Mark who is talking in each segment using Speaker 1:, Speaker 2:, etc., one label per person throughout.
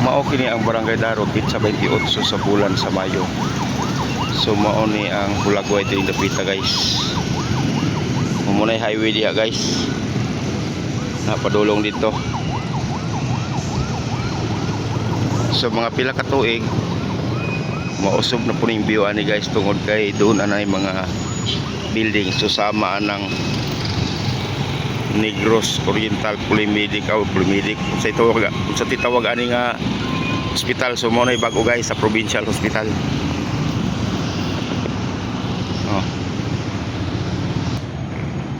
Speaker 1: mao kini ang Barangay Daro sa 28 sa bulan sa Mayo. So mao ni ang Bulagway din dapita guys. Mumunay highway diha guys. Napadulong dito. So mga pila ka tuig mausob na po ning view ani guys tungod kay doon anay mga building susama ng Negros Oriental Polymedic sa titawag ani nga hospital. So mo na bago guys sa provincial hospital. Oh.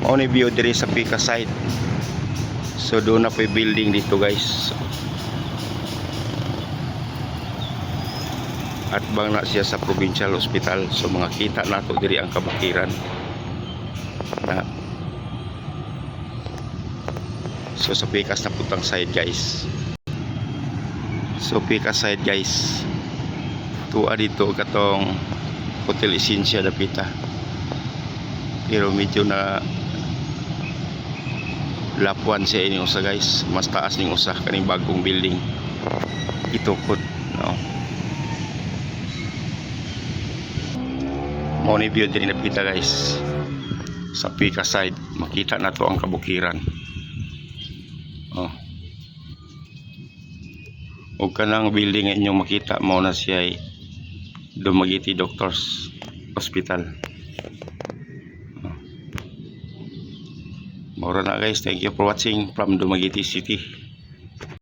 Speaker 1: Mo ni view diri sa Pika side. So doon na po building dito guys. At bang na siya sa provincial hospital. So mga kita nato diri ang kabukiran. Na so sa Pikas na putang side guys. So Pikas side guys. Tuwa dito katong Hotel Essentia dapita. Pero medyo na lapuan siya ini usa guys. Mas taas ning usa kaning bagong building. Ito pod no. Mo ni view diri dapita guys. Sa Pikas side makita nato ang kabukiran. Oh. O kanang building inyong makita mo na siya ay Dumaguete Doctors Hospital. Oh. Mura na guys, thank you for watching from Dumaguete City.